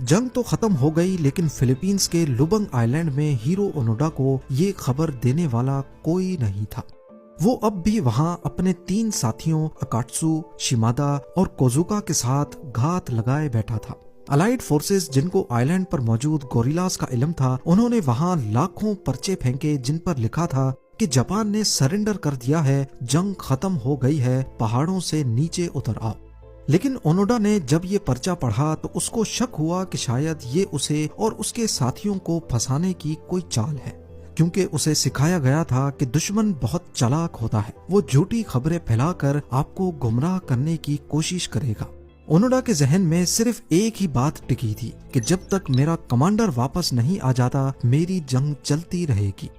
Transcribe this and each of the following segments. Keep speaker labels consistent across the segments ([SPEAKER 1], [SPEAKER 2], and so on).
[SPEAKER 1] जंग तो खत्म हो गई, लेकिन फिलीपींस के लुबंग आइलैंड में हीरो ओनोडा को ये खबर देने वाला कोई नहीं था। वो अब भी वहां अपने 3 साथियों अकाट्सु, शिमादा और कोजुका के साथ घात लगाए बैठा था। अलाइड फोर्सेस, जिनको आइलैंड पर मौजूद गोरिल्लास का इल्म था, उन्होंने वहां लाखों पर्चे फेंके जिन पर लिखा था कि जापान ने सरेंडर कर दिया है, जंग खत्म हो गई है, पहाड़ों से नीचे उतर आओ। लेकिन ओनोडा ने जब ये पर्चा पढ़ा तो उसको शक हुआ कि शायद ये उसे और उसके साथियों को फंसाने की कोई चाल है, क्योंकि उसे सिखाया गया था कि दुश्मन बहुत चालाक होता है, वो झूठी खबरें फैलाकर आपको गुमराह करने की कोशिश करेगा। ओनोडा के जहन में सिर्फ एक ही बात टिकी थी कि जब तक मेरा कमांडर वापस नहीं आ जाता, मेरी जंग चलती रहेगी।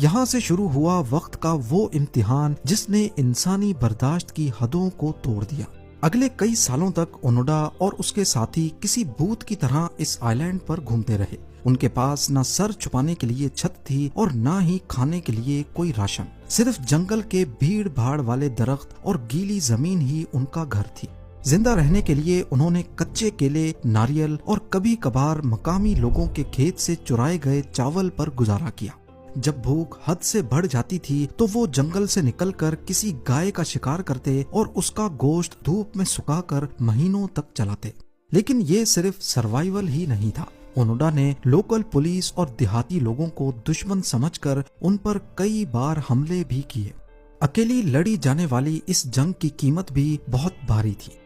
[SPEAKER 1] यहाँ से शुरू हुआ वक्त का वो इम्तिहान जिसने इंसानी बर्दाश्त की हदों को तोड़ दिया। अगले कई सालों तक ओनोडा और उसके साथी किसी भूत की तरह इस आइलैंड पर घूमते रहे। उनके पास न सर छुपाने के लिए छत थी और न ही खाने के लिए कोई राशन। सिर्फ जंगल के भीड़ भाड़ वाले दरख्त और गीली जमीन ही उनका घर थी। जिंदा रहने के लिए उन्होंने कच्चे केले, नारियल और कभी कभार मकामी लोगों के खेत से चुराए गए चावल पर गुजारा किया। जब भूख हद से बढ़ जाती थी तो वो जंगल से निकलकर किसी गाय का शिकार करते और उसका गोश्त धूप में सुखाकर महीनों तक चलाते। लेकिन ये सिर्फ सर्वाइवल ही नहीं था। ओनोडा ने लोकल पुलिस और देहाती लोगों को दुश्मन समझकर उन पर कई बार हमले भी किए। अकेली लड़ी जाने वाली इस जंग की कीमत भी बहुत भारी थी।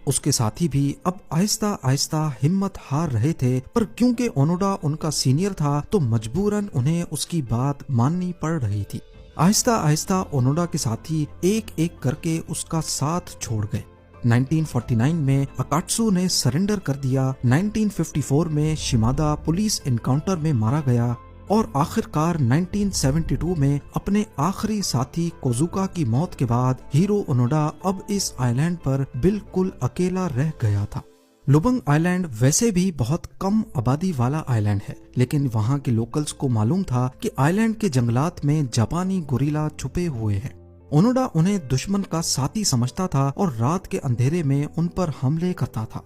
[SPEAKER 1] उसके साथी भी अब आहिस्ता आहिस्ता हिम्मत हार रहे थे, पर क्योंकि ओनोडा उनका सीनियर था तो मजबूरन उन्हें उसकी बात माननी पड़ रही थी। आहिस्ता आहिस्ता ओनोडा के साथी एक एक करके उसका साथ छोड़ गए। 1949 में अकाट्सु ने सरेंडर कर दिया। 1954 में शिमादा पुलिस एनकाउंटर में मारा गया और आखिरकार 1972 में अपने आखिरी साथी कोजुका की मौत के बाद हीरो ओनोडा अब इस आइलैंड पर बिल्कुल अकेला रह गया था। लुबंग आइलैंड वैसे भी बहुत कम आबादी वाला आइलैंड है, लेकिन वहाँ के लोकल्स को मालूम था कि आइलैंड के जंगलात में जापानी गोरिल्ला छुपे हुए हैं। ओनोडा उन्हें दुश्मन का साथी समझता था और रात के अंधेरे में उन पर हमले करता था।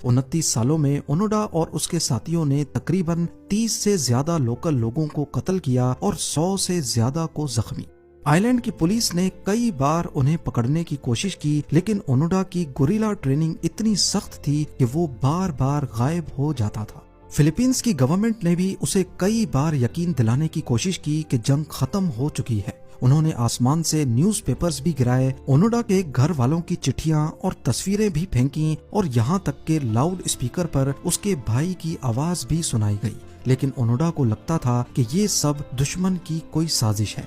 [SPEAKER 1] 29 सालों में ओनोडा और उसके साथियों ने तकरीबन 30 से ज्यादा लोकल लोगों को कत्ल किया और 100 से ज्यादा को जख्मी। आइलैंड की पुलिस ने कई बार उन्हें पकड़ने की कोशिश की, लेकिन ओनोडा की गोरिल्ला ट्रेनिंग इतनी सख्त थी कि वो बार बार गायब हो जाता था। फिलीपींस की गवर्नमेंट ने भी उसे कई बार यकीन दिलाने की कोशिश की कि जंग खत्म हो चुकी है। उन्होंने आसमान से न्यूज़पेपर्स भी गिराए, ओनोडा के घर वालों की चिट्ठियां और तस्वीरें भी फेंकी और यहाँ तक के लाउड स्पीकर पर उसके भाई की आवाज भी सुनाई गई। लेकिन ओनोडा को लगता था कि ये सब दुश्मन की कोई साजिश है।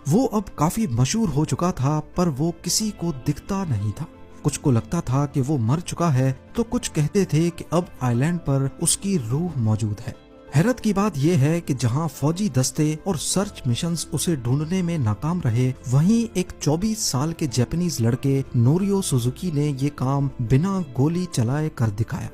[SPEAKER 1] वो अब काफी मशहूर हो चुका था, पर वो किसी को दिखता नहीं था। कुछ को लगता था कि वो मर चुका है, तो कुछ कहते थे कि अब आइलैंड पर उसकी रूह मौजूद है। हैरत की बात यह है कि जहां फौजी दस्ते और सर्च मिशंस उसे ढूंढने में नाकाम रहे, वहीं एक 24 साल के जापानीज लड़के नोरियो सुजुकी ने ये काम बिना गोली चलाए कर दिखाया।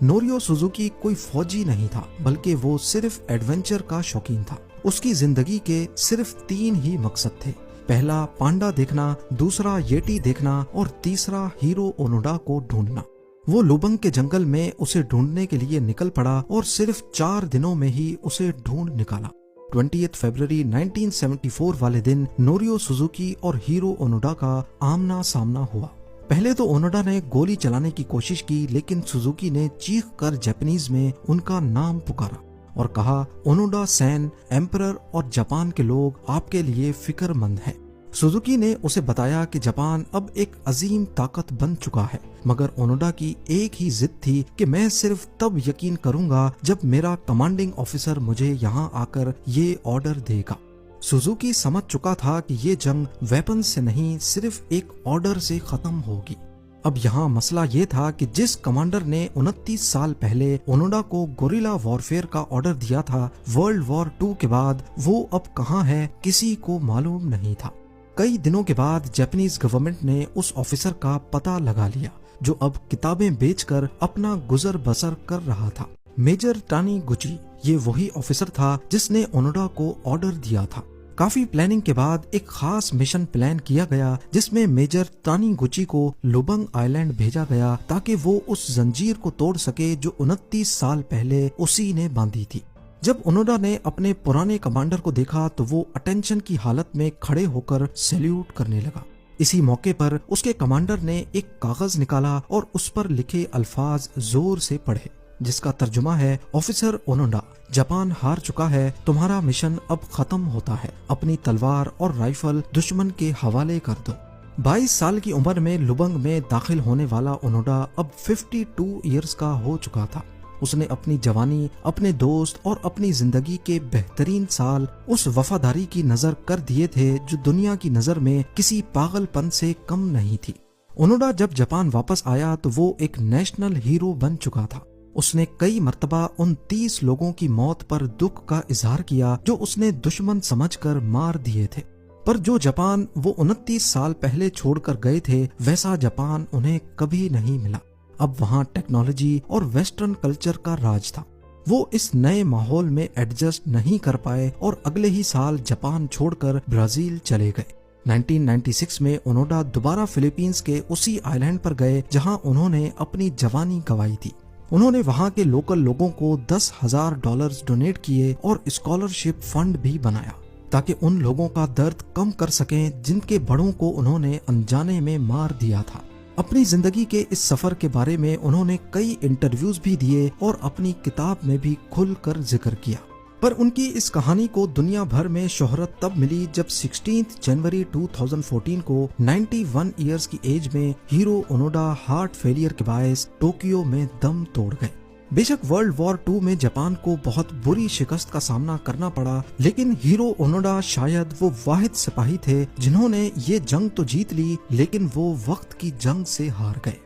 [SPEAKER 1] नोरियो सुजुकी कोई फौजी नहीं था, बल्कि वो सिर्फ एडवेंचर का शौकीन था। उसकी जिंदगी के सिर्फ 3 ही मकसद थे। पहला पांडा देखना, दूसरा येटी देखना और तीसरा हीरो ओनोडा को ढूंढना। वो लुबंग के जंगल में उसे ढूंढने के लिए निकल पड़ा और सिर्फ 4 दिनों में ही उसे ढूंढ निकाला। 20 फरवरी 1974 वाले दिन नोरियो सुजुकी और हीरो ओनोडा का आमना सामना हुआ। पहले तो ओनोडा ने गोली चलाने की कोशिश की, लेकिन सुजुकी ने चीख कर जापानीज में उनका नाम पुकारा और कहा, ओनोडा सैन, एम्परर और जापान के लोग आपके लिए फिक्रमंद हैं। सुजुकी ने उसे बताया कि जापान अब एक अजीम ताकत बन चुका है, मगर ओनोडा की एक ही जिद थी कि मैं सिर्फ तब यकीन करूंगा जब मेरा कमांडिंग ऑफिसर मुझे यहाँ आकर ये ऑर्डर देगा। सुजुकी समझ चुका था कि ये जंग वेपन से नहीं, सिर्फ एक ऑर्डर से खत्म होगी। अब यहाँ मसला ये था कि जिस कमांडर ने 29 साल पहले ओनोडा को गोरिल्ला वॉरफेयर का ऑर्डर दिया था, वर्ल्ड वॉर 2 के बाद वो अब कहाँ है, किसी को मालूम नहीं था। कई दिनों के बाद जापानीज गवर्नमेंट ने उस ऑफिसर का पता लगा लिया, जो अब किताबें बेचकर अपना गुजर बसर कर रहा था। मेजर टानीगुची ये वही ऑफिसर था जिसने ओनोडा को ऑर्डर दिया था। काफी प्लानिंग के बाद एक खास मिशन प्लान किया गया जिसमें मेजर तानीगुची को लुबंग आइलैंड भेजा गया ताकि वो उस जंजीर को तोड़ सके जो 29 साल पहले उसी ने बांधी थी। जब ओनोडा ने अपने पुराने कमांडर को देखा तो वो अटेंशन की हालत में खड़े होकर सैल्यूट करने लगा। इसी मौके पर उसके कमांडर ने एक कागज निकाला और उस पर लिखे अल्फाज जोर से पढ़े, जिसका तर्जुमा है, ऑफिसर ओनोडा, जापान हार चुका है, तुम्हारा मिशन अब खत्म होता है, अपनी तलवार और राइफल दुश्मन के हवाले कर दो। 22 साल की उम्र में लुबंग में दाखिल होने वाला ओनोडा अब 52 इयर्स का हो चुका था। उसने अपनी जवानी, अपने दोस्त और अपनी जिंदगी के बेहतरीन साल उस वफादारी की नजर कर दिए थे जो दुनिया की नजर में किसी पागलपन से कम नहीं थी। ओनोडा जब जापान वापस आया तो वो एक नेशनल हीरो बन चुका था। उसने कई मर्तबा उन 30 लोगों की मौत पर दुख का इजहार किया जो उसने दुश्मन समझकर मार दिए थे। पर जो जापान वो 29 साल पहले छोड़कर गए थे, वैसा जापान उन्हें कभी नहीं मिला। अब वहाँ टेक्नोलॉजी और वेस्टर्न कल्चर का राज था। वो इस नए माहौल में एडजस्ट नहीं कर पाए और अगले ही साल जापान छोड़कर ब्राजील चले गए। 1996 में ओनोडा दोबारा फिलीपींस के उसी आइलैंड पर गए जहां उन्होंने अपनी जवानी गंवाई थी। उन्होंने वहां के लोकल लोगों को $10,000 डोनेट किए और स्कॉलरशिप फंड भी बनाया ताकि उन लोगों का दर्द कम कर सकें जिनके बड़ों को उन्होंने अनजाने में मार दिया था। अपनी जिंदगी के इस सफर के बारे में उन्होंने कई इंटरव्यूज भी दिए और अपनी किताब में भी खुलकर जिक्र किया। पर उनकी इस कहानी को दुनिया भर में शोहरत तब मिली जब 16 जनवरी 2014 को 91 इयर्स की एज में हीरो ओनोडा हार्ट फेलियर के बायस टोक्यो में दम तोड़ गए। बेशक वर्ल्ड वॉर 2 में जापान को बहुत बुरी शिकस्त का सामना करना पड़ा, लेकिन हीरो ओनोडा शायद वो वाहिद सिपाही थे जिन्होंने ये जंग तो जीत ली, लेकिन वो वक्त की जंग से हार गए।